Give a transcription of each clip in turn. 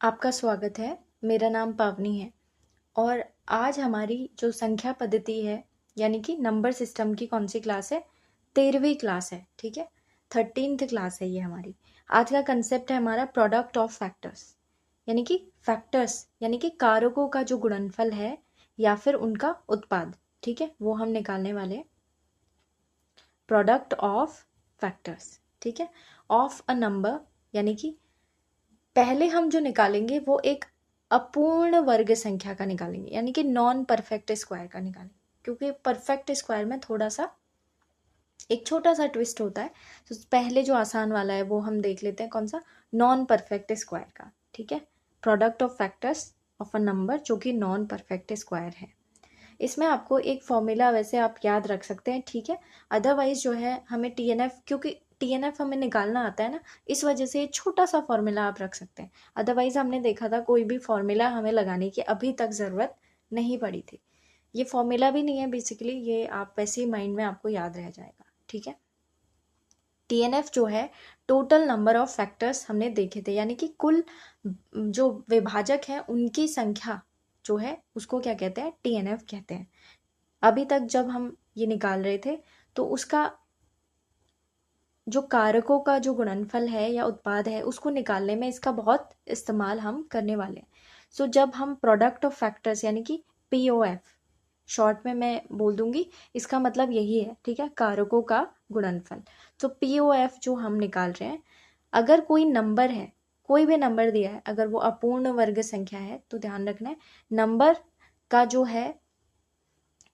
आपका स्वागत है। मेरा नाम पावनी है और आज हमारी जो संख्या पद्धति है यानी कि नंबर सिस्टम की कौन सी क्लास है? 13वीं क्लास है। ठीक है, 13th क्लास है ये हमारी। आज का कंसेप्ट है हमारा प्रोडक्ट ऑफ फैक्टर्स, यानी कि फैक्टर्स यानी कि कारकों का जो गुणनफल है या फिर उनका उत्पाद। ठीक है, वो हम निकालने वाले हैं। प्रोडक्ट ऑफ फैक्टर्स, ठीक है, ऑफ अ नंबर, यानी कि पहले हम जो निकालेंगे वो एक अपूर्ण वर्ग संख्या का निकालेंगे, यानी कि नॉन परफेक्ट स्क्वायर का निकालेंगे, क्योंकि परफेक्ट स्क्वायर में थोड़ा सा एक छोटा सा ट्विस्ट होता है। तो पहले जो आसान वाला है वो हम देख लेते हैं, कौन सा? नॉन परफेक्ट स्क्वायर का। ठीक है, product of factors of a number जो कि नॉन परफेक्ट स्क्वायर है। इसमें आपको एक फॉर्मूला वैसे आप याद रख सकते हैं, ठीक है। अदरवाइज जो है हमें टीएनएफ, क्योंकि टीएनएफ हमें निकालना आता है ना, इस वजह से छोटा सा फॉर्मूला आप रख सकते हैं। अदरवाइज हमने देखा था कोई भी फॉर्मूला हमें लगाने की अभी तक ज़रूरत नहीं पड़ी थी। ये फॉर्मूला भी नहीं है बेसिकली, ये आप वैसे ही माइंड में आपको याद रह जाएगा। ठीक है, टीएनएफ जो है टोटल नंबर ऑफ फैक्टर्स हमने देखे थे, यानी कि कुल जो विभाजक हैं उनकी संख्या जो है उसको क्या कहते हैं? टीएनएफ कहते हैं। अभी तक जब हम ये निकाल रहे थे तो उसका जो कारकों का जो गुणनफल है या उत्पाद है उसको निकालने में इसका बहुत इस्तेमाल हम करने वाले हैं। सो जब हम प्रोडक्ट ऑफ फैक्टर्स यानी कि पीओएफ, शॉर्ट में मैं बोल दूंगी, इसका मतलब यही है। ठीक है, कारकों का गुणनफल। तो पीओएफ जो हम निकाल रहे हैं, अगर कोई नंबर है, कोई भी नंबर दिया है, अगर वो अपूर्ण वर्ग संख्या है तो ध्यान रखना है नंबर का जो है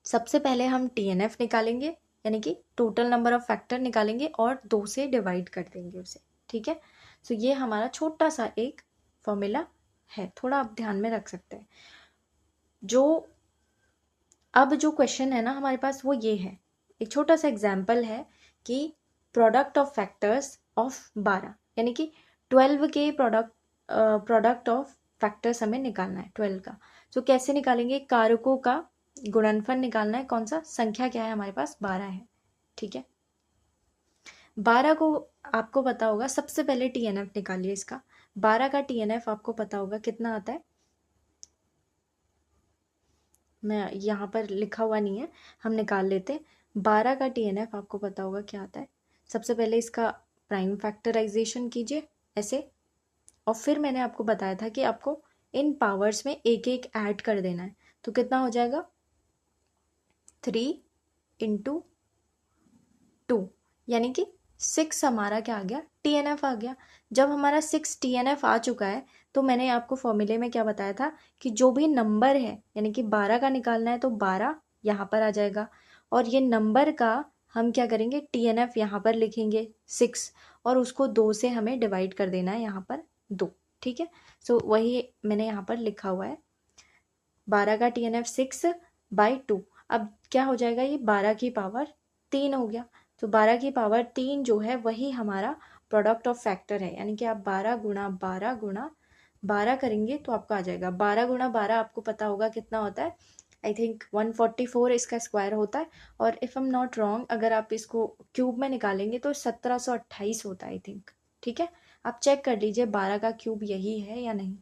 सबसे पहले हम टीएनएफ निकालेंगे, यानी कि टोटल नंबर ऑफ फैक्टर निकालेंगे और 2 से डिवाइड कर देंगे उसे। ठीक है, तो ये हमारा छोटा सा एक फॉर्मूला है, थोड़ा आप ध्यान में रख सकते हैं। जो अब जो क्वेश्चन है ना हमारे पास वो ये है, एक छोटा सा एग्जाम्पल है कि प्रोडक्ट ऑफ फैक्टर्स ऑफ 12, यानी कि 12 के प्रोडक्ट ऑफ फैक्टर्स हमें निकालना है 12 का। तो कैसे निकालेंगे? कारकों का गुणनफल निकालना है। कौन सा? संख्या क्या है हमारे पास? 12 है। ठीक है, 12 को आपको पता होगा, सबसे पहले टीएनएफ निकालिए इसका। 12 का टीएनएफ आपको पता होगा कितना आता है? मैं यहाँ पर लिखा हुआ नहीं है, हम निकाल लेते हैं। 12 का टीएनएफ आपको पता होगा क्या आता है। सबसे पहले इसका प्राइम फैक्टराइजेशन कीजिए ऐसे, और फिर मैंने आपको बताया था कि आपको इन पावर्स में एक एक ऐड कर देना है। तो कितना हो जाएगा? 3 × 2, यानी कि 6 हमारा क्या आ गया? टीएनएफ आ गया। जब हमारा 6 टीएनएफ आ चुका है तो मैंने आपको फॉर्मूले में क्या बताया था कि जो भी नंबर है, यानी कि 12 का निकालना है तो 12 यहाँ पर आ जाएगा, और ये नंबर का हम क्या करेंगे? टीएनएफ यहाँ पर लिखेंगे 6, और उसको 2 से हमें डिवाइड कर देना है, यहाँ पर 2। ठीक है, सो वही मैंने यहाँ पर लिखा हुआ है, 12 का टीएनएफ 6/2। अब क्या हो जाएगा? ये 12 की पावर 3 हो गया। तो 12 की पावर 3 जो है वही हमारा प्रोडक्ट ऑफ फैक्टर है, यानी कि आप 12 गुणा 12 गुणा 12 करेंगे तो आपको आ जाएगा। 12 गुणा 12 आपको पता होगा कितना होता है? आई थिंक 144 इसका स्क्वायर होता है, और इफ़ एम नॉट रॉन्ग अगर आप इसको क्यूब में निकालेंगे तो 1728 होता है आई थिंक। ठीक है, आप चेक कर लीजिए 12 का क्यूब यही है या नहीं।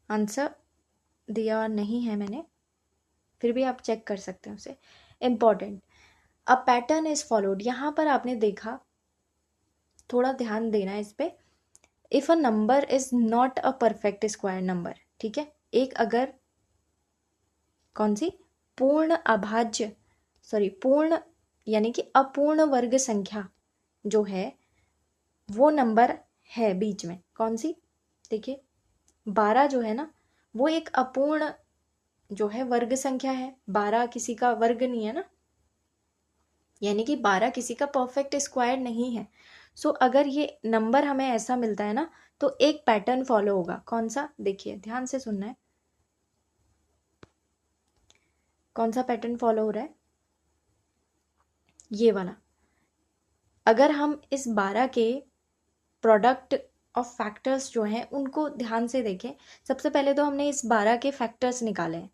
आंसर दिया नहीं है मैंने, फिर भी आप चेक कर सकते हैं उसे। Important, a pattern is followed, यहाँ पर आपने देखा, थोड़ा ध्यान देना है इस पे। If a number is not a perfect square number, ठीक है, एक अगर कौन सी पूर्ण अभाज्य, सॉरी पूर्ण यानी कि अपूर्ण वर्ग संख्या जो है वो नंबर है बीच में, कौन सी? देखिए 12 जो है ना वो एक अपूर्ण जो है वर्ग संख्या है, 12 किसी का वर्ग नहीं है ना, यानी कि 12 किसी का परफेक्ट स्क्वायर नहीं है। सो अगर ये नंबर हमें ऐसा मिलता है ना तो एक पैटर्न फॉलो होगा। कौन सा? देखिए ध्यान से सुनना है, कौन सा पैटर्न फॉलो हो रहा है? ये वाला। अगर हम इस 12 के प्रोडक्ट ऑफ फैक्टर्स जो हैं उनको ध्यान से देखें, सबसे पहले तो हमने इस 12 के फैक्टर्स निकाले हैं।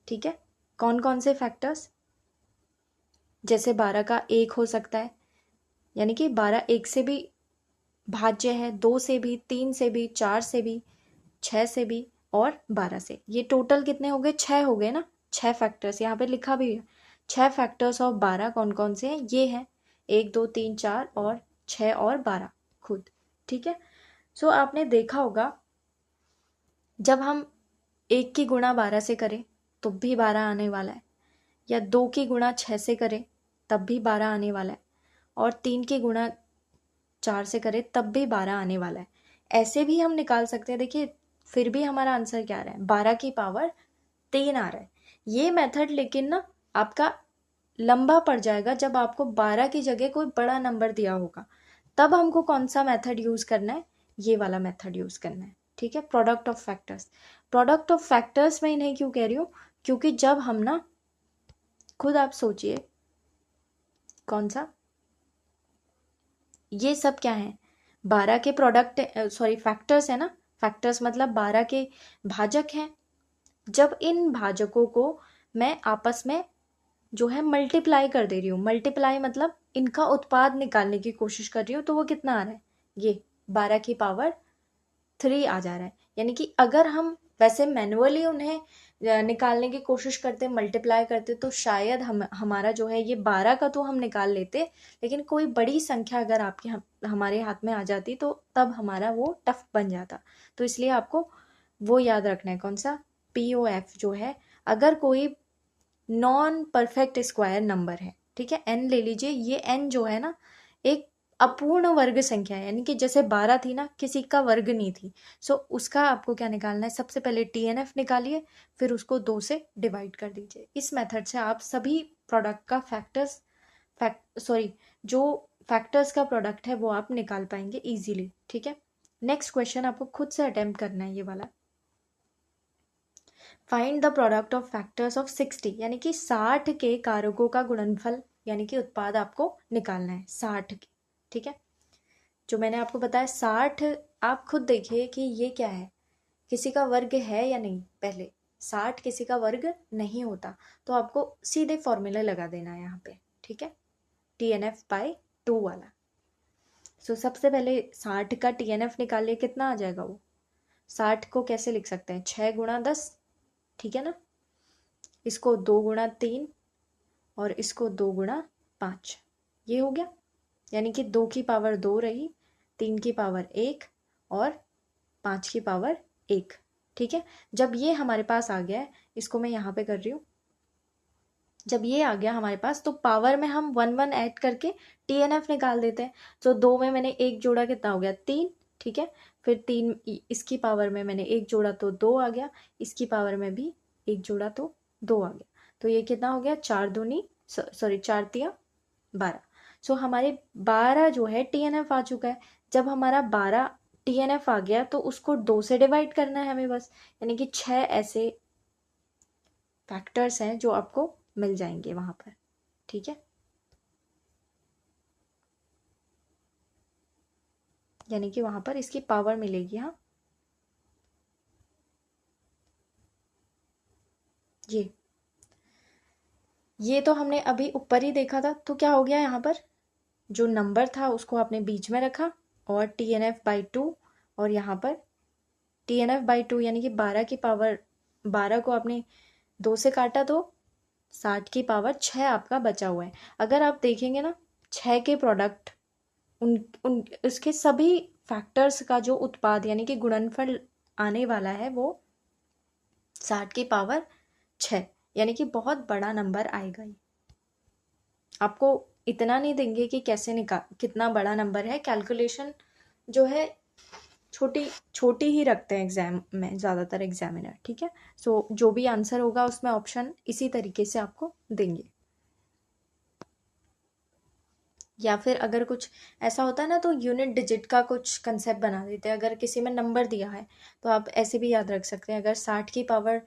ठीक है, कौन कौन से फैक्टर्स? जैसे 12 का 1 हो सकता है, यानी कि 12 1 से भी भाज्य है 2 से भी, 3 से भी, 4 से भी, 6 से भी और 12 से। ये टोटल कितने हो गए? 6 हो गए ना। 6 फैक्टर्स यहाँ पे लिखा भी है। 6 फैक्टर्स ऑफ 12 कौन कौन से हैं? ये हैं 1 2 3 4 और 6 और 12 खुद। ठीक है। सो आपने देखा होगा जब हम 1 की गुणा 12 से करें तो भी 12 आने वाला है, या 2 की गुणा 6 से करें तब भी 12 आने वाला है, और 3 की गुणा 4 से करें तब भी 12 आने वाला है। ऐसे भी हम निकाल सकते हैं। देखिए फिर भी हमारा आंसर क्या आ रहा है? 12 की पावर 3 आ रहा है। ये मेथड लेकिन ना आपका लंबा पड़ जाएगा जब आपको 12 की जगह कोई बड़ा नंबर दिया होगा, तब हमको कौन सा मेथड यूज करना है? ये वाला मेथड यूज करना है। ठीक है, product of factors. Product of factors में इन्हें क्यों कह रही हूँ? क्योंकि जब हम ना, खुद आप सोचिए कौन सा, ये सब क्या है? 12 के प्रोडक्ट, सॉरी फैक्टर्स है ना। फैक्टर्स मतलब 12 के भाजक हैं। जब इन भाजकों को मैं आपस में जो है मल्टीप्लाई कर दे रही हूँ, मल्टीप्लाई मतलब इनका उत्पाद निकालने की कोशिश कर रही हूँ, तो वो कितना आ रहा है? ये 12 की पावर 3 आ जा रहा है। यानी कि अगर हम वैसे मैनुअली उन्हें निकालने की कोशिश करते, मल्टीप्लाई करते, तो शायद हमारा जो है ये 12 का तो हम निकाल लेते, लेकिन कोई बड़ी संख्या अगर आपके हमारे हाथ में आ जाती तो तब हमारा वो टफ बन जाता। तो इसलिए आपको वो याद रखना है, कौन सा? POF जो है, अगर कोई नॉन परफेक्ट स्क्वायर नंबर है, ठीक है, n ले लीजिए, ये n जो है ना एक अपूर्ण वर्ग संख्या है, यानी कि जैसे 12 थी ना, किसी का वर्ग नहीं थी। सो उसका आपको क्या निकालना है? सबसे पहले TNF निकालिए, फिर उसको 2 से डिवाइड कर दीजिए। इस मेथड से आप सभी प्रोडक्ट का जो फैक्टर्स का प्रोडक्ट है वो आप निकाल पाएंगे इजीली। ठीक है, नेक्स्ट क्वेश्चन आपको खुद से अटेम्प्ट करना है, ये वाला। Find the product of factors of 60, यानी कि 60 के कारकों का गुणनफल यानी कि उत्पाद आपको निकालना है 60 के। ठीक है, जो मैंने आपको बताया 60, आप खुद देखिए कि ये क्या है, किसी का वर्ग है या नहीं। पहले 60 किसी का वर्ग नहीं होता, तो आपको सीधे फॉर्मूला लगा देना है यहाँ पे। ठीक है, TNF/2 वाला। सो सबसे पहले 60 का TNF निकालिए, कितना आ जाएगा वो? 60 को कैसे लिख सकते हैं? 6 गुणा 10, ठीक है ना। इसको 2 गुणा 3 और इसको 2 गुणा 5, ये हो गया। यानी कि 2 की पावर 2 रही, 3 की पावर 1 और 5 की पावर 1। ठीक है, जब ये हमारे पास आ गया है, इसको मैं यहाँ पे कर रही हूँ, जब ये आ गया हमारे पास तो पावर में हम 1 1 ऐड करके TNF निकाल देते हैं। तो 2 में मैंने 1 जोड़ा, कितना हो गया? 3। ठीक है, फिर 3 इसकी पावर में मैंने 1 जोड़ा तो 2 आ गया, इसकी पावर में भी 1 जोड़ा तो 2 आ गया। तो ये कितना हो गया? 4 दूनी, सॉरी 4 तिया 12। सो हमारे 12 जो है TNF आ चुका है। जब हमारा 12 TNF आ गया तो उसको 2 से डिवाइड करना है हमें बस, यानी कि 6 ऐसे फैक्टर्स हैं जो आपको मिल जाएंगे वहां पर। ठीक है, यानी कि वहां पर इसकी पावर मिलेगी। हाँ, ये तो हमने अभी ऊपर ही देखा था। तो क्या हो गया यहाँ पर? जो नंबर था उसको आपने बीच में रखा और TNF/2, और यहाँ पर TNF/2 यानी कि 12 की पावर 12 को आपने 2 से काटा तो 60 की पावर 6 आपका बचा हुआ है। अगर आप देखेंगे ना 6 के प्रोडक्ट, उन उन उसके सभी फैक्टर्स का जो उत्पाद यानी कि गुणनफल आने वाला है वो 60 की पावर 6, यानी कि बहुत बड़ा नंबर आएगा। ये आपको इतना नहीं देंगे कि कैसे निकाल, कितना बड़ा नंबर है। कैलकुलेशन जो है छोटी छोटी ही रखते हैं एग्जाम में ज़्यादातर एग्जामिनर। ठीक है, सो जो भी आंसर होगा उसमें ऑप्शन इसी तरीके से आपको देंगे। या फिर अगर कुछ ऐसा होता है ना तो यूनिट डिजिट का कुछ कंसेप्ट बना देते हैं। अगर किसी में नंबर दिया है तो आप ऐसे भी याद रख सकते हैं। अगर 60 की पावर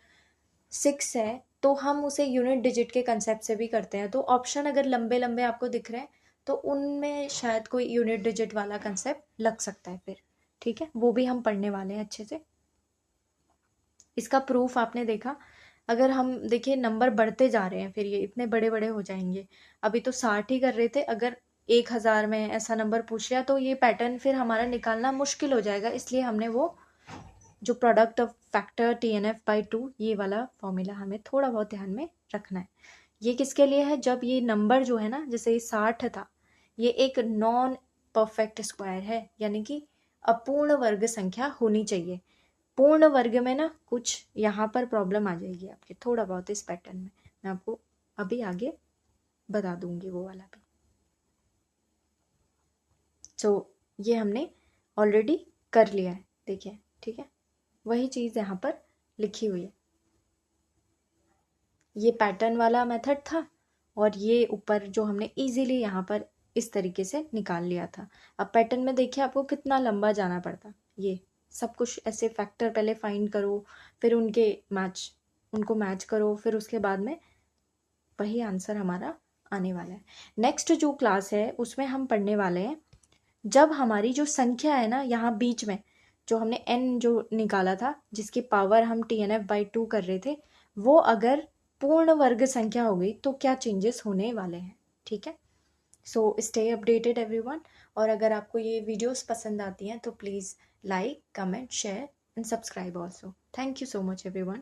6 है तो हम उसे यूनिट डिजिट के कंसेप्ट से भी करते हैं। तो ऑप्शन अगर लंबे लंबे आपको दिख रहे हैं तो उनमें शायद कोई यूनिट डिजिट वाला कंसेप्ट लग सकता है फिर। ठीक है, वो भी हम पढ़ने वाले हैं अच्छे से। इसका प्रूफ आपने देखा, अगर हम देखिए नंबर बढ़ते जा रहे हैं फिर ये इतने बड़े बड़े हो जाएंगे। अभी तो 60 ही कर रहे थे, अगर 1000 में ऐसा नंबर पूछ लिया तो ये पैटर्न फिर हमारा निकालना मुश्किल हो जाएगा, इसलिए हमने वो जो प्रोडक्ट ऑफ फैक्टर TNF/2 ये वाला फॉर्मूला हमें थोड़ा बहुत ध्यान में रखना है। ये किसके लिए है, जब ये नंबर जो है ना, जैसे ये 60 था, ये एक नॉन परफेक्ट स्क्वायर है, यानी कि अपूर्ण वर्ग संख्या होनी चाहिए। पूर्ण वर्ग में ना कुछ यहाँ पर प्रॉब्लम आ जाएगी आपके थोड़ा बहुत इस पैटर्न में, मैं आपको अभी आगे बता दूंगी वो वाला भी। तो ये हमने ऑलरेडी कर लिया है, देखिए, ठीक है, वही चीज़ यहाँ पर लिखी हुई है। ये पैटर्न वाला मेथड था और ये ऊपर जो हमने इजीली यहाँ पर इस तरीके से निकाल लिया था। अब पैटर्न में देखिए आपको कितना लंबा जाना पड़ता, ये सब कुछ ऐसे फैक्टर पहले फाइंड करो, फिर उनको मैच करो, फिर उसके बाद में वही आंसर हमारा आने वाला है। नेक्स्ट जो क्लास है उसमें हम पढ़ने वाले हैं, जब हमारी जो संख्या है ना यहाँ बीच में, जो हमने n जो निकाला था, जिसकी पावर हम TNF/2 कर रहे थे, वो अगर पूर्ण वर्ग संख्या हो गई तो क्या चेंजेस होने वाले हैं, ठीक है। सो स्टे अपडेटेड एवरीवन, और अगर आपको ये वीडियोस पसंद आती हैं तो please like, comment, share and subscribe also. Thank you so much everyone.